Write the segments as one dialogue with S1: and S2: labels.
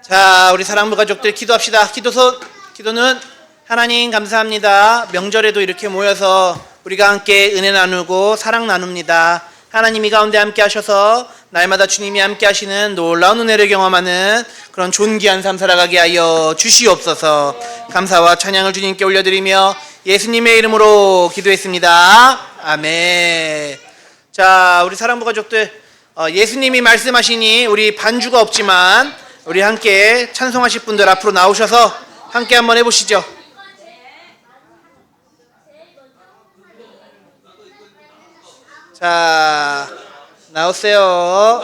S1: 자, 우리 사랑부 가족들 기도합시다. 기도는 하나님 감사합니다. 명절에도 이렇게 모여서 우리가 함께 은혜 나누고 사랑 나눕니다. 하나님이 가운데 함께 하셔서 날마다 주님이 함께 하시는 놀라운 은혜를 경험하는 그런 존귀한 삶 살아가게 하여 주시옵소서. 감사와 찬양을 주님께 올려드리며 예수님의 이름으로 기도했습니다. 아멘. 자, 우리 사랑부 가족들, 예수님이 말씀하시니 우리 반주가 없지만 우리 함께 찬송하실 분들 앞으로 나오셔서 함께 한번 해보시죠. 자, 나오세요.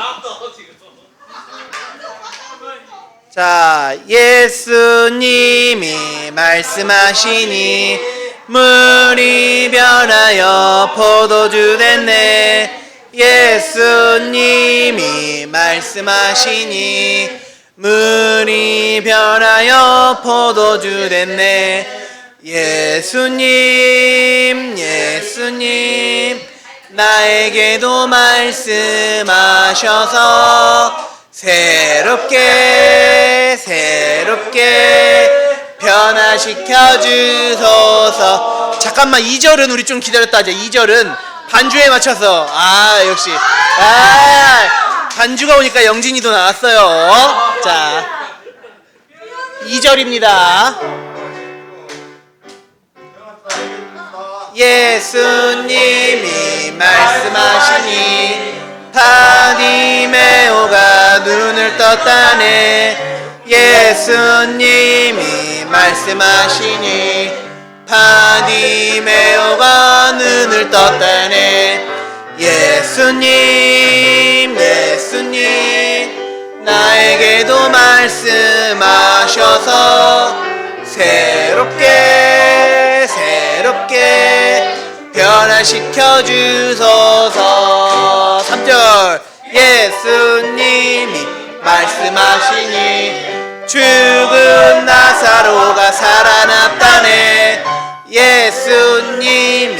S1: 자, 예수님이 말씀하시니 물이 변하여 포도주 됐네. 예수님이 말씀하시니 물이 변하여 포도주 됐네. 예수님 나에게도 말씀하셔서 새롭게 변화시켜 주소서. 잠깐만, 2절은 우리 좀 기다렸다 하자. 2절은 반주에 맞춰서. 역시 반주가 오니까 영진이도 나왔어요. 자, 2절입니다. 예수님이 말씀하시니 바디메오가 눈을 떴다네. 예수님이 말씀하시니 바디메오가 눈을 떴다네. 예수님 나에게도 말씀하셔서 새롭게 변화시켜 주소서. 3절. 예수님이 말씀하시니 죽은 나사로가 살아났다네. 예수님이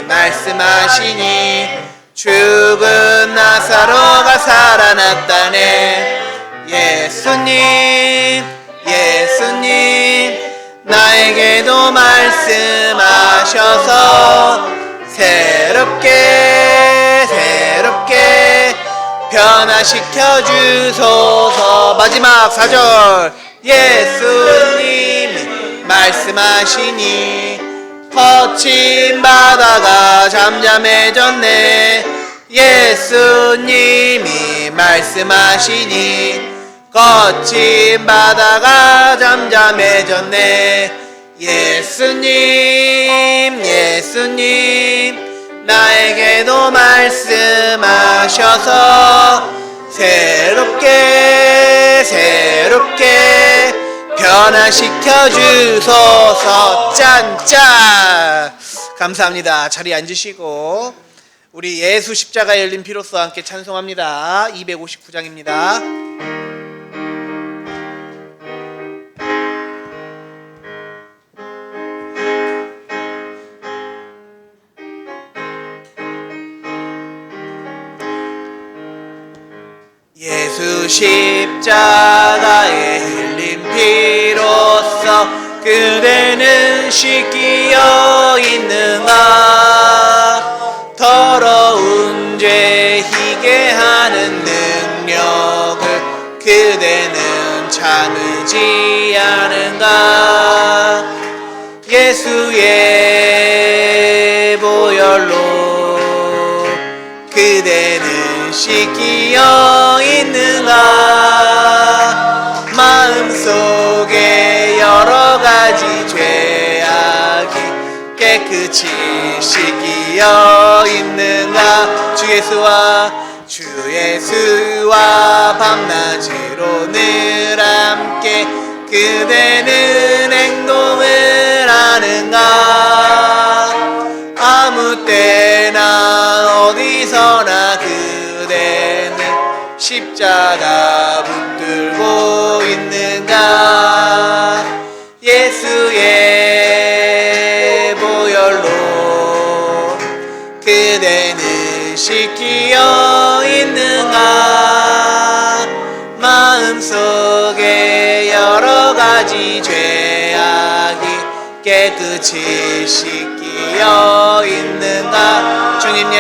S1: 말씀하시니 죽은 나사로가 살아났다네. 예수님 나에게도 말씀하셔서 새롭게 변화시켜 주소서. 마지막 4절. 예수님이 말씀하시니 거친 바다가 잠잠해졌네. 예수님이 말씀하시니 거친 바다가 잠잠해졌네. 예수님 나에게도 말씀하셔서 새롭게 변화시켜 주소서. 짠짠. 감사합니다. 자리에 앉으시고 우리 예수 십자가에 열린 피로써 함께 찬송합니다. 259장입니다. 예수 십자가에 흘린 피로써 그대는 씻기어 있는가. 더러운 죄 희게 하는 능력을 그대는 참으지 않은가. 예수의 보혈로 그대는 씻기어 있는가. 마음속에 여러가지 죄악이 깨끗이 씻기어 있는가. 주 예수와 밤낮으로 늘 함께 그대는 행동을 하는가. 아무 때나 어디서나 그대는 십자가 붙들고 있는가. 예수의 보혈로 그대는 씻기어 있는가. 마음속에 깨끗이 씻기어 있는가. 주님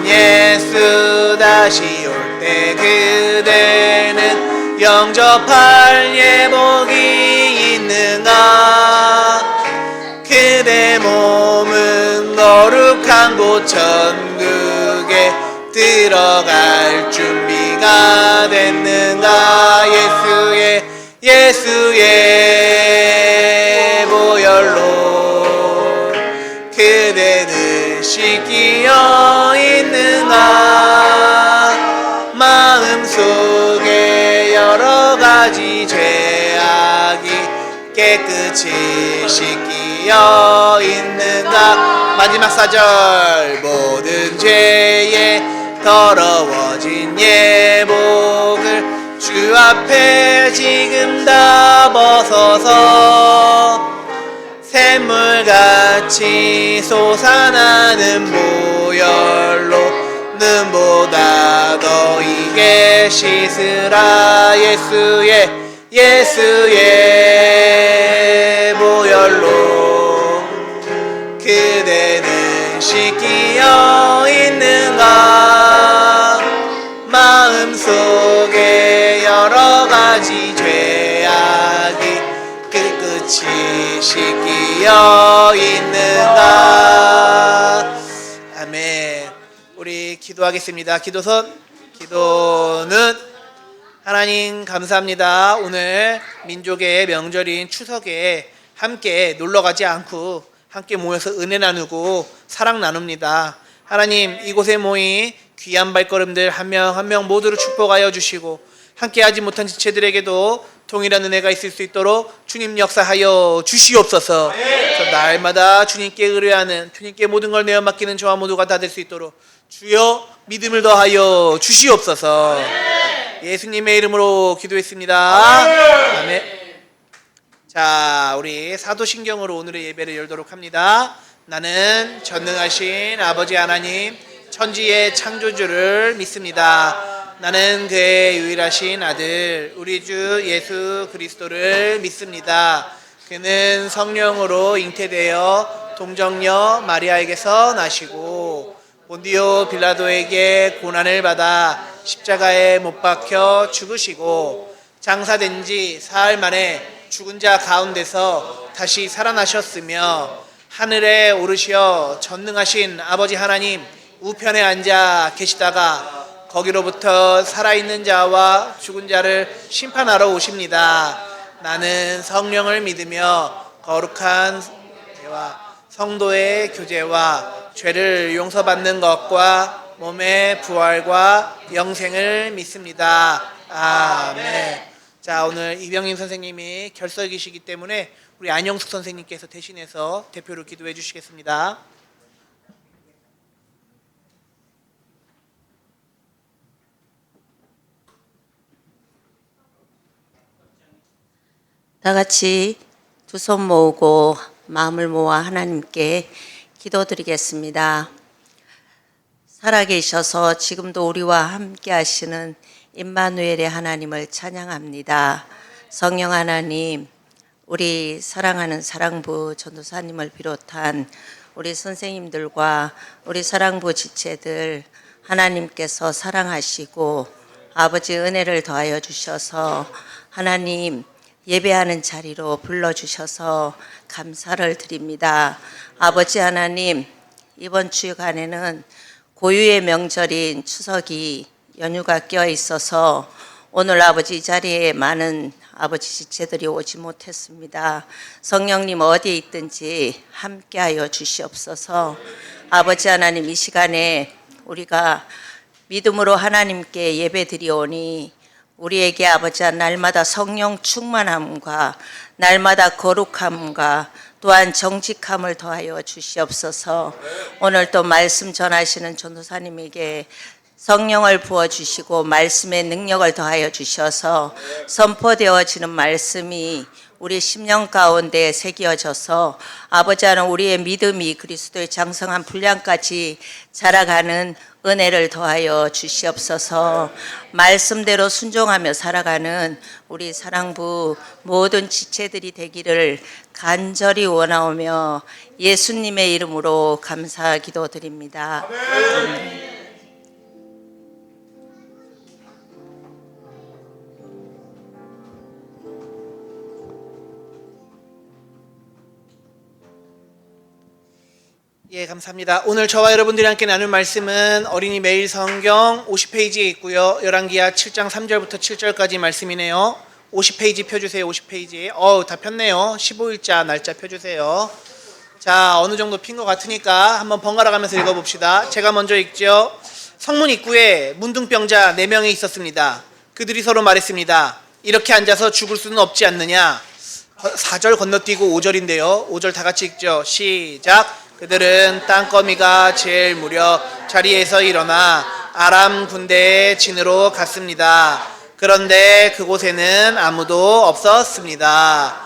S1: 예수 다시 올 때 그대는 영접할 예복이 있는가. 그대 몸은 거룩한 곳 천국에 들어갈 준비가 됐는가. 예수의 보혈로 그대는 씻기어 있는가. 마음속에 여러 가지 죄악이 깨끗이 씻기어 있는가. 마지막 4절. 모든 죄에 더러워진 예복을 주 앞에 지금 다 벗어서 샘물같이 솟아나는 보혈로 눈보다 더 이게 씻으라. 예수의 보혈로 그대는 씻기어 있는가. 마음속에 여러 가지 죄악이 깨끗이 씻기어 있는가. 아멘. 우리 기도하겠습니다. 기도는 하나님 감사합니다. 오늘 민족의 명절인 추석에 함께 놀러가지 않고 함께 모여서 은혜 나누고 사랑 나눕니다. 하나님, 이곳에 모인 귀한 발걸음들 한 명 한 명 모두를 축복하여 주시고 함께하지 못한 지체들에게도 동일한 은혜가 있을 수 있도록 주님 역사하여 주시옵소서. 저 날마다 주님께 의뢰하는, 주님께 모든 걸 내어 맡기는 저와 모두가 다 될 수 있도록 주여 믿음을 더하여 주시옵소서. 예수님의 이름으로 기도했습니다. 아멘. 자, 우리 사도신경으로 오늘의 예배를 열도록 합니다. 나는 전능하신 아버지 하나님, 천지의 창조주를 믿습니다. 나는 그의 유일하신 아들 우리 주 예수 그리스도를 믿습니다. 그는 성령으로 잉태되어 동정녀 마리아에게서 나시고 본디오 빌라도에게 고난을 받아 십자가에 못 박혀 죽으시고 장사된 지 사흘 만에 죽은 자 가운데서 다시 살아나셨으며 하늘에 오르시어 전능하신 아버지 하나님 우편에 앉아 계시다가 거기로부터 살아있는 자와 죽은 자를 심판하러 오십니다. 나는 성령을 믿으며 거룩한 죄와 성도의 교제와 죄를 용서받는 것과 몸의 부활과 영생을 믿습니다. 아멘. 자, 오늘 이병임 선생님이 결석이시기 때문에 우리 안영숙 선생님께서 대신해서 대표로 기도해 주시겠습니다.
S2: 다 같이 두 손 모으고 마음을 모아 하나님께 기도드리겠습니다. 살아계셔서 지금도 우리와 함께 하시는 임마누엘의 하나님을 찬양합니다. 성령 하나님, 우리 사랑하는 사랑부 전도사님을 비롯한 우리 선생님들과 우리 사랑부 지체들 하나님께서 사랑하시고 아버지 은혜를 더하여 주셔서 하나님 예배하는 자리로 불러주셔서 감사를 드립니다. 아버지 하나님, 이번 주간에는 고유의 명절인 추석이 연휴가 껴 있어서 오늘 아버지 이 자리에 많은 아버지 지체들이 오지 못했습니다. 성령님 어디에 있든지 함께하여 주시옵소서. 아버지 하나님, 이 시간에 우리가 믿음으로 하나님께 예배드리오니 우리에게 아버지 날마다 성령 충만함과 날마다 거룩함과 또한 정직함을 더하여 주시옵소서. 오늘 또 말씀 전하시는 전도사님에게 성령을 부어주시고 말씀의 능력을 더하여 주셔서 선포되어지는 말씀이 우리 심령 가운데 새겨져서 아버지 하나님 우리의 믿음이 그리스도의 장성한 분량까지 자라가는 은혜를 더하여 주시옵소서. 말씀대로 순종하며 살아가는 우리 사랑부 모든 지체들이 되기를 간절히 원하오며 예수님의 이름으로 감사 기도드립니다. 아멘.
S1: 예, 감사합니다. 오늘 저와 여러분들이 함께 나눌 말씀은 어린이 매일 성경 50페이지에 있고요. 열왕기하 7장 3절부터 7절까지 말씀이네요. 50페이지 펴주세요. 50페이지에. 다 폈네요. 15일자 날짜 펴주세요. 자, 어느 정도 핀 것 같으니까 한번 번갈아 가면서 읽어봅시다. 제가 먼저 읽죠. 성문 입구에 문둥병자 4명이 있었습니다. 그들이 서로 말했습니다. 이렇게 앉아서 죽을 수는 없지 않느냐. 4절 건너뛰고 5절인데요. 5절 다 같이 읽죠. 시작. 그들은 땅거미가 제일 무렵 자리에서 일어나 아람 군대의 진으로 갔습니다. 그런데 그곳에는 아무도 없었습니다.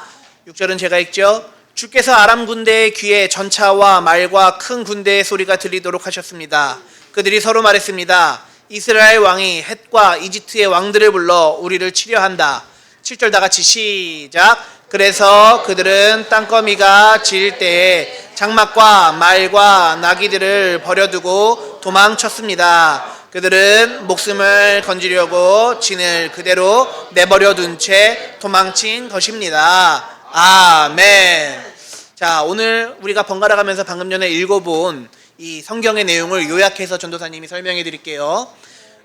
S1: 6절은 제가 읽죠. 주께서 아람 군대의 귀에 전차와 말과 큰 군대의 소리가 들리도록 하셨습니다. 그들이 서로 말했습니다. 이스라엘 왕이 헷과 이집트의 왕들을 불러 우리를 치려한다. 7절 다 같이 시작. 그래서 그들은 땅거미가 질 때에 장막과 말과 나귀들을 버려두고 도망쳤습니다. 그들은 목숨을 건지려고 진을 그대로 내버려 둔 채 도망친 것입니다. 아멘. 자, 오늘 우리가 번갈아 가면서 방금 전에 읽어본 이 성경의 내용을 요약해서 전도사님이 설명해 드릴게요.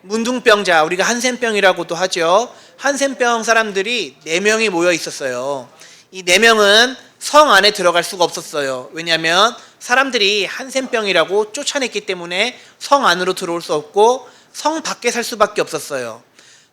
S1: 문둥병자, 우리가 한센병이라고도 하죠. 한센병 사람들이 4명이 모여 있었어요. 이 4명은 성 안에 들어갈 수가 없었어요. 왜냐하면 사람들이 한센병이라고 쫓아냈기 때문에 성 안으로 들어올 수 없고 성 밖에 살 수밖에 없었어요.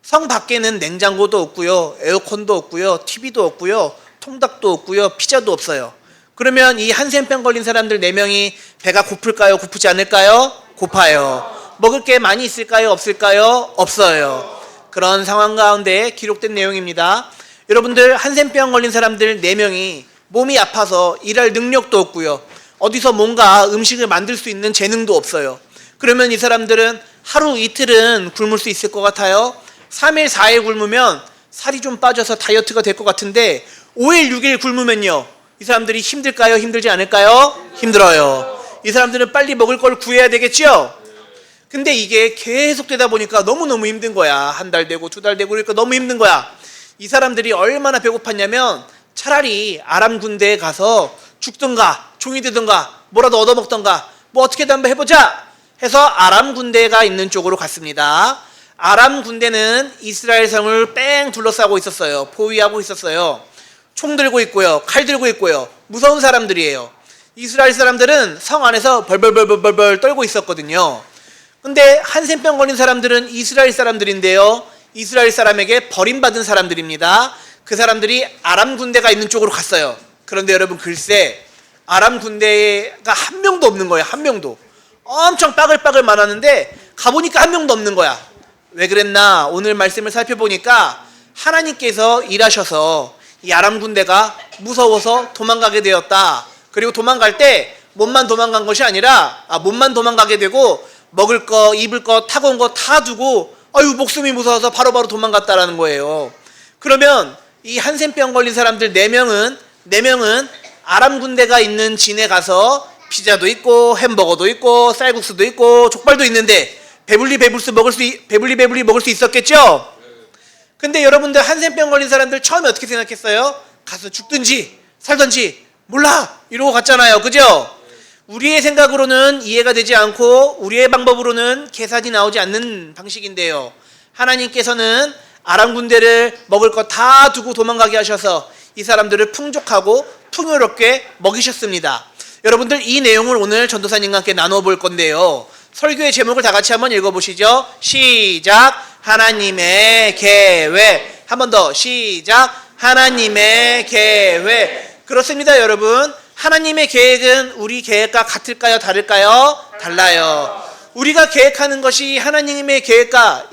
S1: 성 밖에는 냉장고도 없고요, 에어컨도 없고요, TV도 없고요, 통닭도 없고요, 피자도 없어요. 그러면 이 한센병 걸린 사람들 4명이 배가 고플까요? 고프지 않을까요? 고파요. 먹을 게 많이 있을까요? 없을까요? 없어요. 그런 상황 가운데 기록된 내용입니다. 여러분들, 한센병 걸린 사람들 4명이 몸이 아파서 일할 능력도 없고요, 어디서 뭔가 음식을 만들 수 있는 재능도 없어요. 그러면 이 사람들은 하루 이틀은 굶을 수 있을 것 같아요. 3일 4일 굶으면 살이 좀 빠져서 다이어트가 될 것 같은데 5일 6일 굶으면요, 이 사람들이 힘들까요? 힘들지 않을까요? 힘들어요. 이 사람들은 빨리 먹을 걸 구해야 되겠죠? 근데 이게 계속 되다 보니까 너무너무 힘든 거야. 한 달 되고 2달 되고 그러니까 너무 힘든 거야. 이 사람들이 얼마나 배고팠냐면 차라리 아람 군대에 가서 죽든가 종이 되든가 뭐라도 얻어먹든가 뭐 어떻게든 한번 해보자 해서 아람 군대가 있는 쪽으로 갔습니다. 아람 군대는 이스라엘 성을 뺑 둘러싸고 있었어요. 포위하고 있었어요. 총 들고 있고요, 칼 들고 있고요. 무서운 사람들이에요. 이스라엘 사람들은 성 안에서 벌벌벌벌벌 떨고 있었거든요. 근데 한센병 걸린 사람들은 이스라엘 사람들인데요, 이스라엘 사람에게 버림받은 사람들입니다. 그 사람들이 아람 군대가 있는 쪽으로 갔어요. 그런데 여러분, 글쎄 아람 군대가 한 명도 없는 거예요. 한 명도. 엄청 빠글빠글 많았는데 가보니까 한 명도 없는 거야. 왜 그랬나? 오늘 말씀을 살펴보니까 하나님께서 일하셔서 이 아람 군대가 무서워서 도망가게 되었다. 그리고 도망갈 때 몸만 도망간 것이 아니라 몸만 도망가게 되고 먹을 거, 입을 거, 타고 온 거 다 두고 목숨이 무서워서 바로바로 도망갔다라는 거예요. 그러면 이 한센병 걸린 사람들 4명은 아람 군대가 있는 진에 가서 피자도 있고 햄버거도 있고 쌀국수도 있고 족발도 있는데 배불리 먹을 수 있었겠죠? 근데 여러분들, 한센병 걸린 사람들 처음에 어떻게 생각했어요? 가서 죽든지 살든지 몰라 이러고 갔잖아요. 그죠? 우리의 생각으로는 이해가 되지 않고 우리의 방법으로는 계산이 나오지 않는 방식인데요, 하나님께서는 아람 군대를 먹을 거 다 두고 도망가게 하셔서 이 사람들을 풍족하고 풍요롭게 먹이셨습니다. 여러분들, 이 내용을 오늘 전도사님과 함께 나눠볼 건데요, 설교의 제목을 다 같이 한번 읽어보시죠. 시작. 하나님의 계획. 한 번 더. 시작. 하나님의 계획. 그렇습니다, 여러분. 하나님의 계획은 우리 계획과 같을까요? 다를까요? 달라요. 우리가 계획하는 것이 하나님의 계획과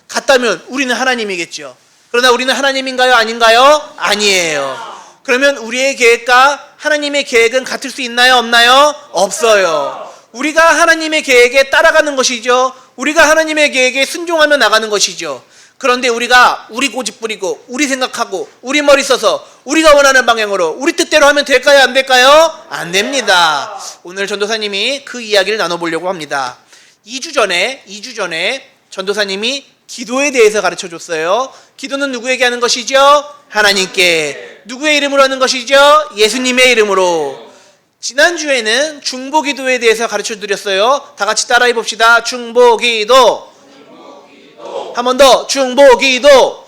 S1: 같다면 우리는 하나님이겠죠. 그러나 우리는 하나님인가요? 아닌가요? 아니에요. 그러면 우리의 계획과 하나님의 계획은 같을 수 있나요? 없나요? 없어요. 우리가 하나님의 계획에 따라가는 것이죠. 우리가 하나님의 계획에 순종하며 나가는 것이죠. 그런데 우리가 우리 고집 부리고 우리 생각하고 우리 머리 써서 우리가 원하는 방향으로 우리 뜻대로 하면 될까요? 안 될까요? 안 됩니다. 오늘 전도사님이 그 이야기를 나눠보려고 합니다. 2주 전에 전도사님이 기도에 대해서 가르쳐 줬어요. 기도는 누구에게 하는 것이죠? 하나님께. 누구의 이름으로 하는 것이죠? 예수님의 이름으로. 지난주에는 중보기도에 대해서 가르쳐 드렸어요. 다 같이 따라해 봅시다. 중보기도. 한 번 더. 중보기도.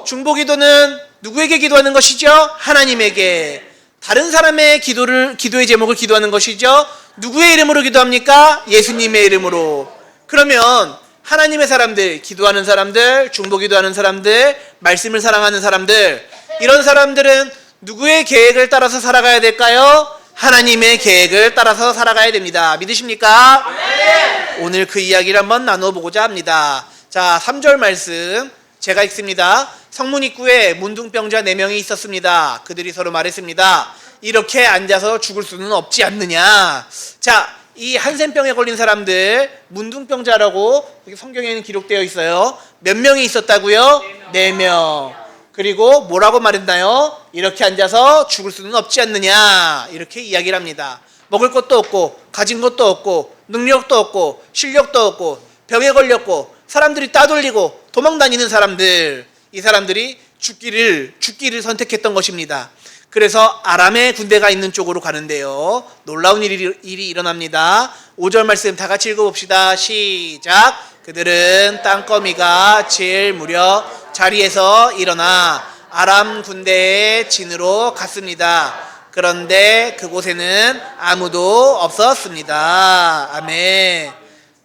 S1: 중보기도는 누구에게 기도하는 것이죠? 하나님에게. 다른 사람의 기도의 제목을 기도하는 것이죠. 누구의 이름으로 기도합니까? 예수님의 이름으로. 그러면 하나님의 사람들, 기도하는 사람들, 중보기도하는 사람들, 말씀을 사랑하는 사람들, 이런 사람들은 누구의 계획을 따라서 살아가야 될까요? 하나님의 계획을 따라서 살아가야 됩니다. 믿으십니까? 네. 오늘 그 이야기를 한번 나눠보고자 합니다. 자, 3절 말씀 제가 읽습니다. 성문 입구에 문둥병자 4명이 있었습니다. 그들이 서로 말했습니다. 이렇게 앉아서 죽을 수는 없지 않느냐. 자, 이 한센병에 걸린 사람들, 문둥병자라고 성경에는 기록되어 있어요. 몇 명이 있었다고요? 4명. 그리고 뭐라고 말했나요? 이렇게 앉아서 죽을 수는 없지 않느냐. 이렇게 이야기를 합니다. 먹을 것도 없고 가진 것도 없고 능력도 없고 실력도 없고 병에 걸렸고 사람들이 따돌리고 도망다니는 사람들, 이 사람들이 죽기를 선택했던 것입니다. 그래서 아람의 군대가 있는 쪽으로 가는데요. 놀라운 일이 일어납니다. 5절 말씀 다 같이 읽어봅시다. 시작. 그들은 땅거미가 질 무렵 자리에서 일어나 아람 군대의 진으로 갔습니다. 그런데 그곳에는 아무도 없었습니다. 아멘.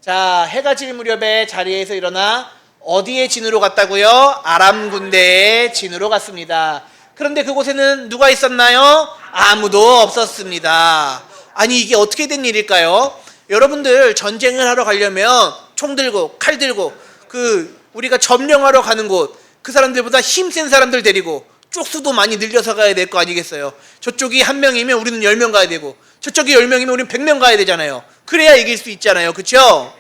S1: 자, 해가 질 무렵에 자리에서 일어나 어디의 진으로 갔다고요? 아람 군대의 진으로 갔습니다. 그런데 그곳에는 누가 있었나요? 아무도 없었습니다. 아니, 이게 어떻게 된 일일까요? 여러분들 전쟁을 하러 가려면 총 들고 칼 들고 우리가 점령하러 가는 곳, 그 사람들보다 힘센 사람들 데리고 쪽수도 많이 늘려서 가야 될 거 아니겠어요? 저쪽이 1명이면 우리는 10명 가야 되고 저쪽이 10명이면 우리는 100명 가야 되잖아요. 그래야 이길 수 있잖아요. 그렇죠?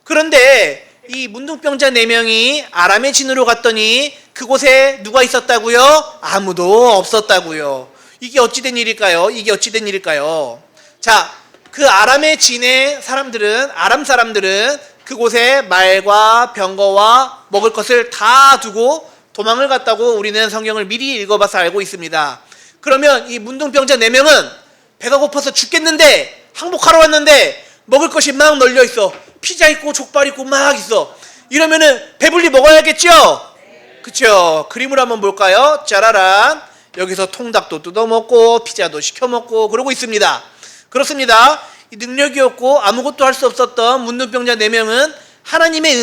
S1: 그런데 이 문둥병자 4명이 아람의 진으로 갔더니 그곳에 누가 있었다고요? 아무도 없었다고요. 이게 어찌된 일일까요? 자, 그 아람의 진의 사람들은, 아람 사람들은 그곳에 말과 병거와 먹을 것을 다 두고 도망을 갔다고 우리는 성경을 미리 읽어봐서 알고 있습니다. 그러면 이 문둥병자 4명은 배가 고파서 죽겠는데 항복하러 왔는데 먹을 것이 막 널려 있어. 피자 있고 족발 있고 막 있어. 이러면은 배불리 먹어야겠죠? 그쵸? 그림을 한번 볼까요? 짜라란. 여기서 통닭도 뜯어먹고 피자도 시켜먹고 그러고 있습니다. 그렇습니다. 이 능력이 없고 아무것도 할 수 없었던 문둥병자 4명은 하나님의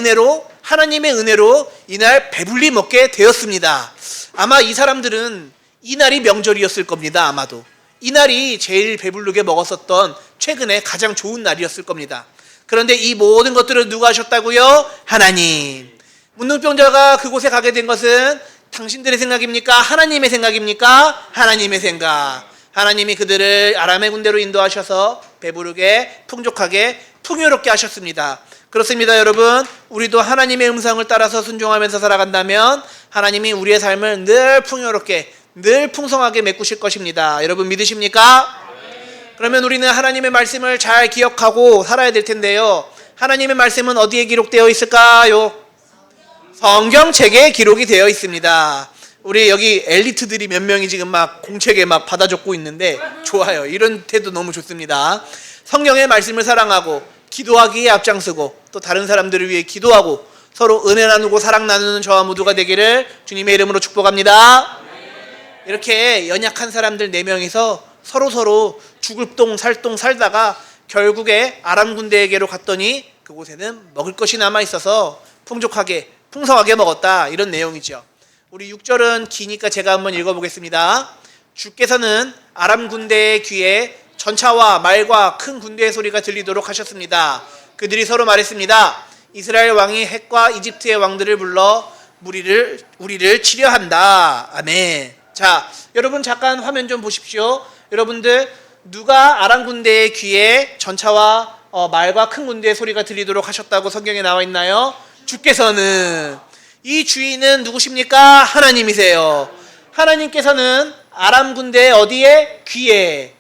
S1: 은혜로 이날 배불리 먹게 되었습니다. 아마 이 사람들은 이날이 명절이었을 겁니다. 아마도 이날이 제일 배부르게 먹었었던 최근에 가장 좋은 날이었을 겁니다. 그런데 이 모든 것들을 누가 하셨다고요? 하나님. 문둥병자가 그곳에 가게 된 것은 당신들의 생각입니까? 하나님의 생각입니까? 하나님의 생각. 하나님이 그들을 아람의 군대로 인도하셔서 배부르게 풍족하게 풍요롭게 하셨습니다. 그렇습니다, 여러분. 우리도 하나님의 음성을 따라서 순종하면서 살아간다면 하나님이 우리의 삶을 늘 풍요롭게 늘 풍성하게 메꾸실 것입니다. 여러분 믿으십니까? 그러면 우리는 하나님의 말씀을 잘 기억하고 살아야 될 텐데요. 하나님의 말씀은 어디에 기록되어 있을까요? 성경책에 기록이 되어 있습니다. 우리 여기 엘리트들이 몇 명이 지금 막 공책에 막 받아 적고 있는데 좋아요. 이런 태도 너무 좋습니다. 성경의 말씀을 사랑하고 기도하기에 앞장서고 또 다른 사람들을 위해 기도하고 서로 은혜 나누고 사랑 나누는 저와 모두가 되기를 주님의 이름으로 축복합니다. 이렇게 연약한 사람들 4명이서 서로 죽을 똥 살 똥 살다가 결국에 아람 군대에게로 갔더니 그곳에는 먹을 것이 남아 있어서 풍성하게 먹었다. 이런 내용이죠. 우리 6절은 기니까 제가 한번 읽어보겠습니다. 주께서는 아람 군대의 귀에 전차와 말과 큰 군대의 소리가 들리도록 하셨습니다. 그들이 서로 말했습니다. 이스라엘 왕이 헷과 이집트의 왕들을 불러 우리를 치려 한다. 아멘. 자, 여러분 잠깐 화면 좀 보십시오. 여러분들 누가 아람 군대의 귀에 전차와 말과 큰 군대의 소리가 들리도록 하셨다고 성경에 나와 있나요? 주께서는. 이 주인은 누구십니까? 하나님이세요. 하나님께서는 아람 군대의 어디에? 귀에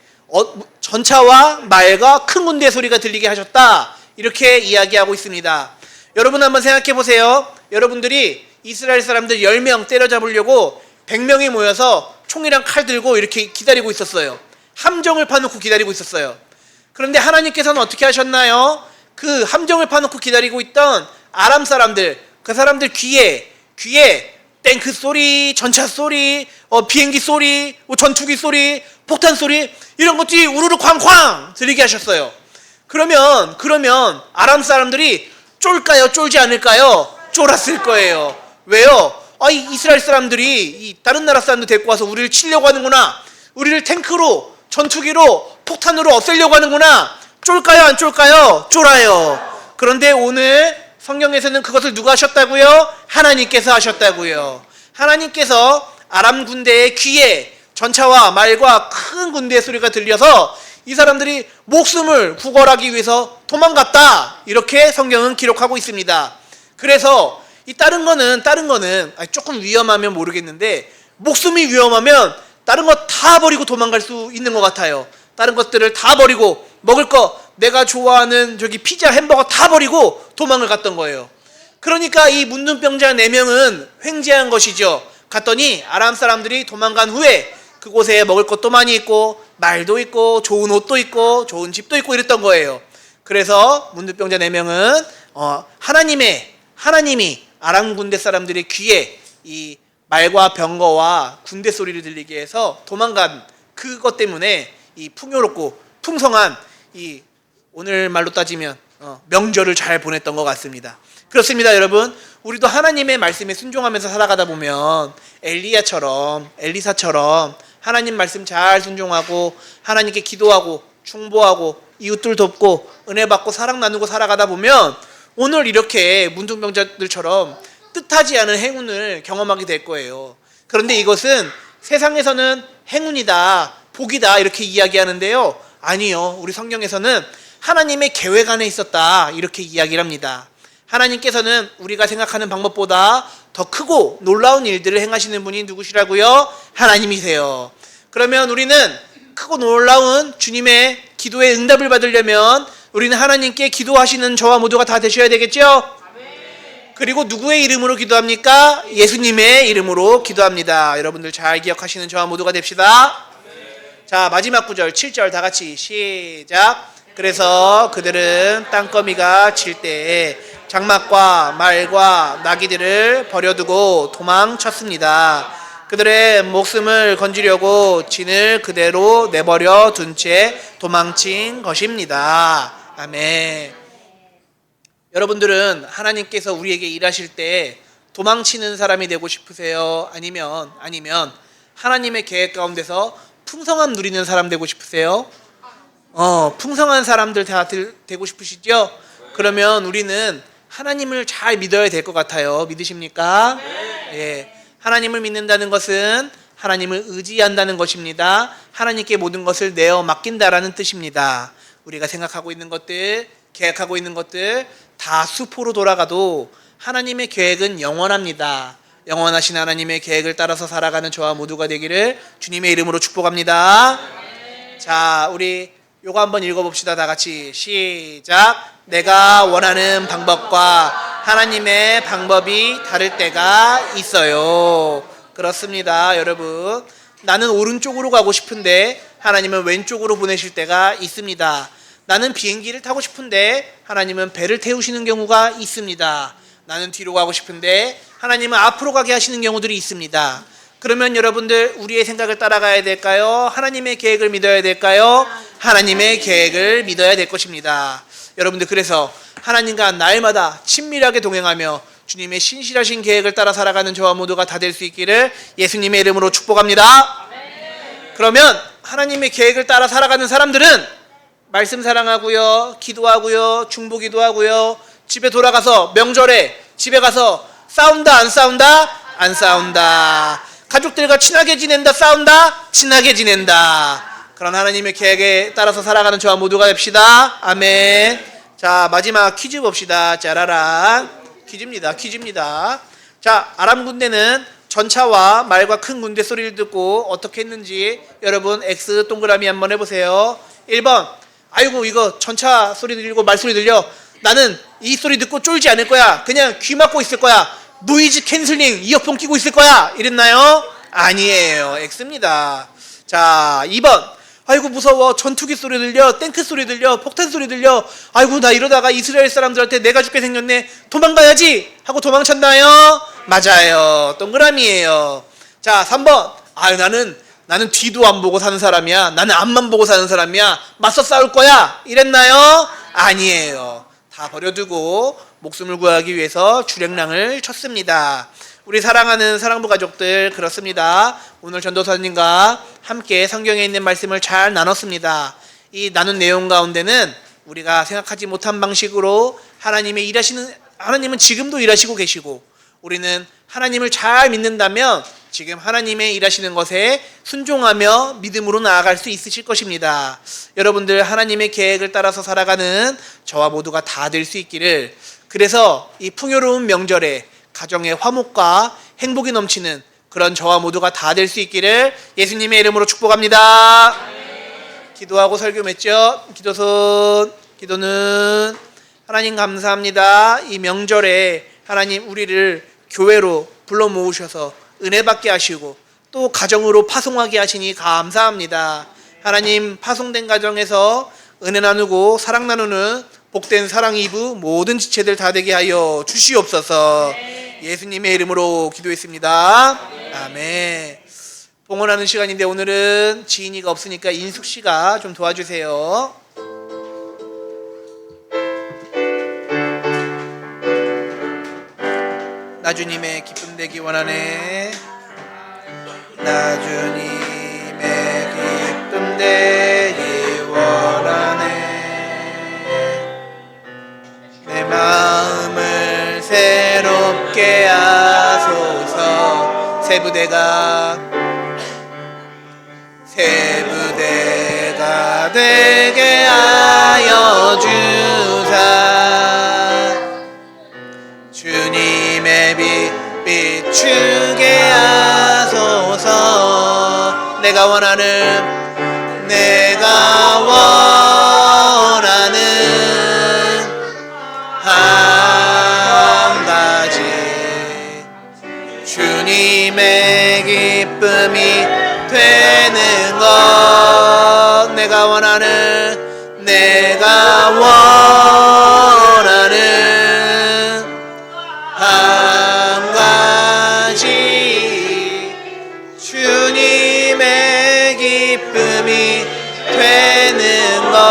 S1: 전차와 말과 큰 군대의 소리가 들리게 하셨다. 이렇게 이야기하고 있습니다. 여러분 한번 생각해 보세요. 여러분들이 이스라엘 사람들 10명 때려잡으려고 100명이 모여서 총이랑 칼 들고 이렇게 기다리고 있었어요. 함정을 파놓고 기다리고 있었어요. 그런데 하나님께서는 어떻게 하셨나요? 그 함정을 파놓고 기다리고 있던 아람 사람들, 그 사람들 귀에 탱크 소리, 전차 소리, 비행기 소리, 전투기 소리, 폭탄 소리 이런 것들이 우르르 쾅쾅 들리게 하셨어요. 그러면 아람 사람들이 쫄까요? 쫄지 않을까요? 쫄았을 거예요. 왜요? 이스라엘 사람들이 다른 나라 사람들 데리고 와서 우리를 치려고 하는구나. 우리를 탱크로, 전투기로, 폭탄으로 없애려고 하는구나. 쫄까요? 안 쫄까요? 쫄아요. 그런데 오늘 성경에서는 그것을 누가 하셨다고요? 하나님께서 하셨다고요. 하나님께서 아람 군대의 귀에 전차와 말과 큰 군대의 소리가 들려서 이 사람들이 목숨을 구걸하기 위해서 도망갔다. 이렇게 성경은 기록하고 있습니다. 그래서 이 다른 거는 조금 위험하면 모르겠는데 목숨이 위험하면 다른 거 다 버리고 도망갈 수 있는 것 같아요. 다른 것들을 다 버리고 먹을 거 내가 좋아하는 피자 햄버거 다 버리고 도망을 갔던 거예요. 그러니까 이 문둥병자 4명은 횡재한 것이죠. 갔더니 아람 사람들이 도망간 후에 그곳에 먹을 것도 많이 있고 말도 있고 좋은 옷도 있고 좋은 집도 있고 이랬던 거예요. 그래서 문둥병자 4명은 하나님이 아람 군대 사람들의 귀에 이 말과 병거와 군대 소리를 들리게 해서 도망간 그것 때문에 이 풍요롭고 풍성한 이 오늘 말로 따지면 명절을 잘 보냈던 것 같습니다. 그렇습니다, 여러분. 우리도 하나님의 말씀에 순종하면서 살아가다 보면 엘리사처럼 하나님 말씀 잘 순종하고 하나님께 기도하고 충보하고 이웃들 돕고 은혜 받고 사랑 나누고 살아가다 보면 오늘 이렇게 문둥병자들처럼 뜻하지 않은 행운을 경험하게 될 거예요. 그런데 이것은 세상에서는 행운이다, 복이다 이렇게 이야기하는데요. 아니요. 우리 성경에서는 하나님의 계획 안에 있었다 이렇게 이야기를 합니다. 하나님께서는 우리가 생각하는 방법보다 더 크고 놀라운 일들을 행하시는 분이 누구시라고요? 하나님이세요. 그러면 우리는 크고 놀라운 주님의 기도의 응답을 받으려면 우리는 하나님께 기도하시는 저와 모두가 다 되셔야 되겠죠? 그리고 누구의 이름으로 기도합니까? 예수님의 이름으로 기도합니다. 여러분들 잘 기억하시는 저와 모두가 됩시다. 자, 마지막 구절 7절 다 같이 시작. 그래서 그들은 땅거미가 칠 때에 장막과 말과 나귀들을 버려두고 도망쳤습니다. 그들의 목숨을 건지려고 진을 그대로 내버려 둔 채 도망친 것입니다. 아멘. 여러분들은 하나님께서 우리에게 일하실 때 도망치는 사람이 되고 싶으세요? 아니면 하나님의 계획 가운데서 풍성함 누리는 사람 되고 싶으세요? 풍성한 사람들 다 되고 싶으시죠? 그러면 우리는 하나님을 잘 믿어야 될 것 같아요. 믿으십니까? 예. 하나님을 믿는다는 것은 하나님을 의지한다는 것입니다. 하나님께 모든 것을 내어 맡긴다라는 뜻입니다. 우리가 생각하고 있는 것들, 계획하고 있는 것들 다 수포로 돌아가도 하나님의 계획은 영원합니다. 영원하신 하나님의 계획을 따라서 살아가는 저와 모두가 되기를 주님의 이름으로 축복합니다. 자, 우리 요거 한번 읽어봅시다. 다 같이 시작. 내가 원하는 방법과 하나님의 방법이 다를 때가 있어요. 그렇습니다, 여러분. 나는 오른쪽으로 가고 싶은데 하나님은 왼쪽으로 보내실 때가 있습니다. 나는 비행기를 타고 싶은데 하나님은 배를 태우시는 경우가 있습니다. 나는 뒤로 가고 싶은데 하나님은 앞으로 가게 하시는 경우들이 있습니다. 그러면 여러분들 우리의 생각을 따라가야 될까요? 하나님의 계획을 믿어야 될까요? 하나님의 계획을 믿어야 될 것입니다. 여러분들 그래서 하나님과 날마다 친밀하게 동행하며 주님의 신실하신 계획을 따라 살아가는 저와 모두가 다 될 수 있기를 예수님의 이름으로 축복합니다. 그러면 하나님의 계획을 따라 살아가는 사람들은 말씀 사랑하고요, 기도하고요, 중보기도 하고요, 집에 돌아가서 명절에 집에 가서 싸운다 안 싸운다? 안 싸운다. 가족들과 친하게 지낸다 싸운다? 친하게 지낸다. 그런 하나님의 계획에 따라서 살아가는 저와 모두가 됩시다. 아멘. 자, 마지막 퀴즈 봅시다. 짜라란. 퀴즈입니다. 자, 아람 군대는 전차와 말과 큰 군대 소리를 듣고 어떻게 했는지 여러분 X 동그라미 한번 해보세요. 1번, 아이고 이거 전차 소리 들리고 말 소리 들려. 나는 이 소리 듣고 쫄지 않을 거야. 그냥 귀 막고 있을 거야. 노이즈 캔슬링 이어폰 끼고 있을 거야. 이랬나요? 아니에요. X입니다. 자, 2번, 아이고 무서워. 전투기 소리 들려, 탱크 소리 들려, 폭탄 소리 들려. 아이고 나 이러다가 이스라엘 사람들한테 내가 죽게 생겼네. 도망가야지 하고 도망쳤나요? 맞아요. 동그라미예요. 자, 3번, 아유 나는 뒤도 안 보고 사는 사람이야. 나는 앞만 보고 사는 사람이야. 맞서 싸울 거야. 이랬나요? 아니에요. 다 버려두고 목숨을 구하기 위해서 주랭랑을 쳤습니다. 우리 사랑하는 사랑부 가족들, 그렇습니다. 오늘 전도사님과 함께 성경에 있는 말씀을 잘 나눴습니다. 이 나눈 내용 가운데는 우리가 생각하지 못한 방식으로 하나님은 지금도 일하시고 계시고, 우리는 하나님을 잘 믿는다면 지금 하나님의 일하시는 것에 순종하며 믿음으로 나아갈 수 있으실 것입니다. 여러분들 하나님의 계획을 따라서 살아가는 저와 모두가 다 될 수 있기를, 그래서 이 풍요로운 명절에 가정의 화목과 행복이 넘치는 그런 저와 모두가 다 될 수 있기를 예수님의 이름으로 축복합니다. 기도하고 설교 맺죠. 기도는 하나님 감사합니다. 이 명절에 하나님 우리를 교회로 불러 모으셔서 은혜 받게 하시고 또 가정으로 파송하게 하시니 감사합니다. 하나님, 파송된 가정에서 은혜 나누고 사랑 나누는 복된 사랑 이부 모든 지체들 다 되게 하여 주시옵소서. 예수님의 이름으로 기도했습니다. 아멘. 봉헌하는 시간인데 오늘은 지인이가 없으니까 인숙 씨가 좀 도와주세요. 나주님의 기쁨 되기 원하네. 나주님의 기쁨 되기 원하네. 내 마음을 새롭게 하소서. 세부대가 되게 하여 주사. 주님의 빛 비추게 하소서. 내가 원하는 한 가지, 주님의 기쁨이 되는 것. 내가 원하는 한 가지, 주님의 기쁨이 되는 것.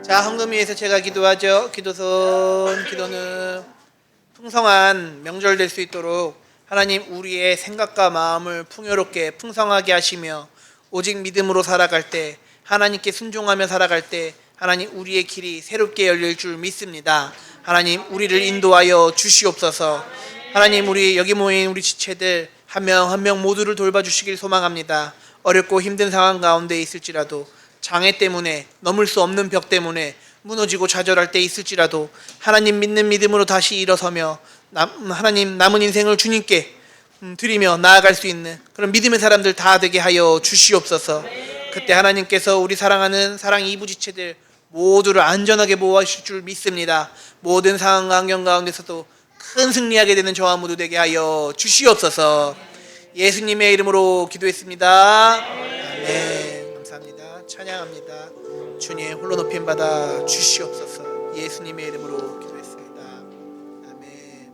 S1: 자, 헌금 위에서 제가 기도하죠. 기도는 풍성한 명절 될 수 있도록 하나님 우리의 생각과 마음을 풍요롭게 풍성하게 하시며, 오직 믿음으로 살아갈 때, 하나님께 순종하며 살아갈 때 하나님 우리의 길이 새롭게 열릴 줄 믿습니다. 하나님 우리를 인도하여 주시옵소서. 하나님 우리 여기 모인 우리 지체들 한 명 한 명 모두를 돌봐주시길 소망합니다. 어렵고 힘든 상황 가운데 있을지라도, 장애 때문에, 넘을 수 없는 벽 때문에 무너지고 좌절할 때 있을지라도 하나님 믿는 믿음으로 다시 일어서며 하나님 남은 인생을 주님께 드리며 나아갈 수 있는 그런 믿음의 사람들 다 되게 하여 주시옵소서. 그때 하나님께서 우리 사랑하는 사랑 이부 지체들 모두를 안전하게 보호하실 줄 믿습니다. 모든 상황과 환경 가운데서도 큰 승리하게 되는 저와 모두 되게 하여 주시옵소서. 예수님의 이름으로 기도했습니다. 아멘. 감사합니다. 찬양합니다. 주님 홀로 높임 받아 주시옵소서. 예수님의 이름으로 기도했습니다. 아멘.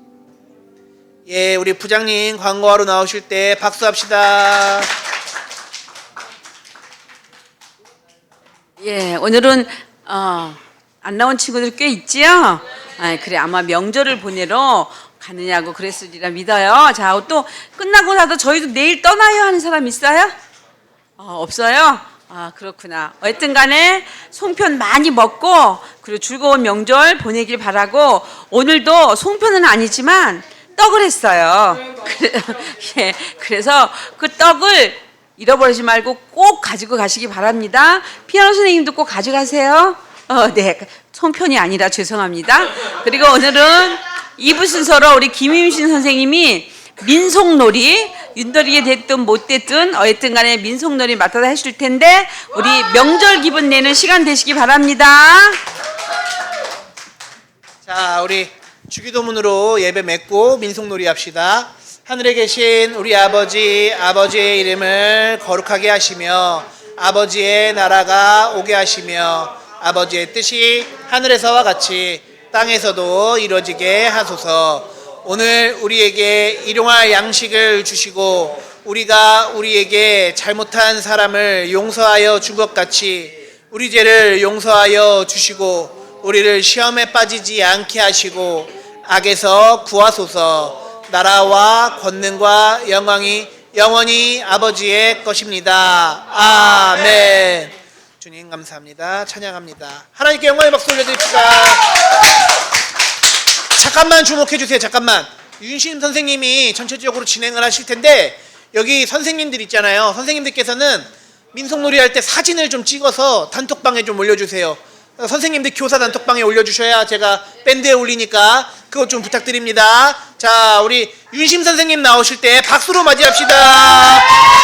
S1: 예, 우리 부장님 광고하러 나오실 때 박수합시다.
S3: 예, 오늘은 안 나온 친구들 꽤 있지요? 아, 그래 아마 명절을 보내러 가느냐고 그랬으리라 믿어요. 자, 또 끝나고 나서 저희도 내일 떠나요 하는 사람 있어요? 없어요? 아, 그렇구나. 어쨌든 간에 송편 많이 먹고 그리고 즐거운 명절 보내길 바라고 오늘도 송편은 아니지만 떡을 했어요. 예, 그래서 그 떡을 잃어버리지 말고 꼭 가지고 가시기 바랍니다. 피아노 선생님도 꼭 가져가세요. 네. 송편이 아니라 죄송합니다. 그리고 오늘은 2부 순서로 우리 김임신 선생님이 민속놀이, 윤돌이에 됐든 못 됐든 어쨌든 간에 민속놀이 맡아서 하실 텐데 우리 명절 기분 내는 시간 되시기 바랍니다.
S1: 자, 우리 주기도문으로 예배 맺고 민속놀이 합시다. 하늘에 계신 우리 아버지, 아버지의 이름을 거룩하게 하시며 아버지의 나라가 오게 하시며 아버지의 뜻이 하늘에서와 같이 땅에서도 이루어지게 하소서. 오늘 우리에게 일용할 양식을 주시고 우리가 우리에게 잘못한 사람을 용서하여 준 것 같이 우리 죄를 용서하여 주시고 우리를 시험에 빠지지 않게 하시고 악에서 구하소서. 나라와 권능과 영광이 영원히 아버지의 것입니다. 아멘. 주님 감사합니다. 찬양합니다. 하나님께 영광의 박수 올려드립시다. 잠깐만 주목해 주세요. 잠깐만. 윤신 선생님이 전체적으로 진행을 하실 텐데 여기 선생님들 있잖아요. 선생님들께서는 민속놀이 할 때 사진을 좀 찍어서 단톡방에 좀 올려주세요. 선생님들 교사 단톡방에 올려주셔야 제가 밴드에 올리니까 그것 좀 부탁드립니다. 자, 우리 윤심 선생님 나오실 때 박수로 맞이합시다.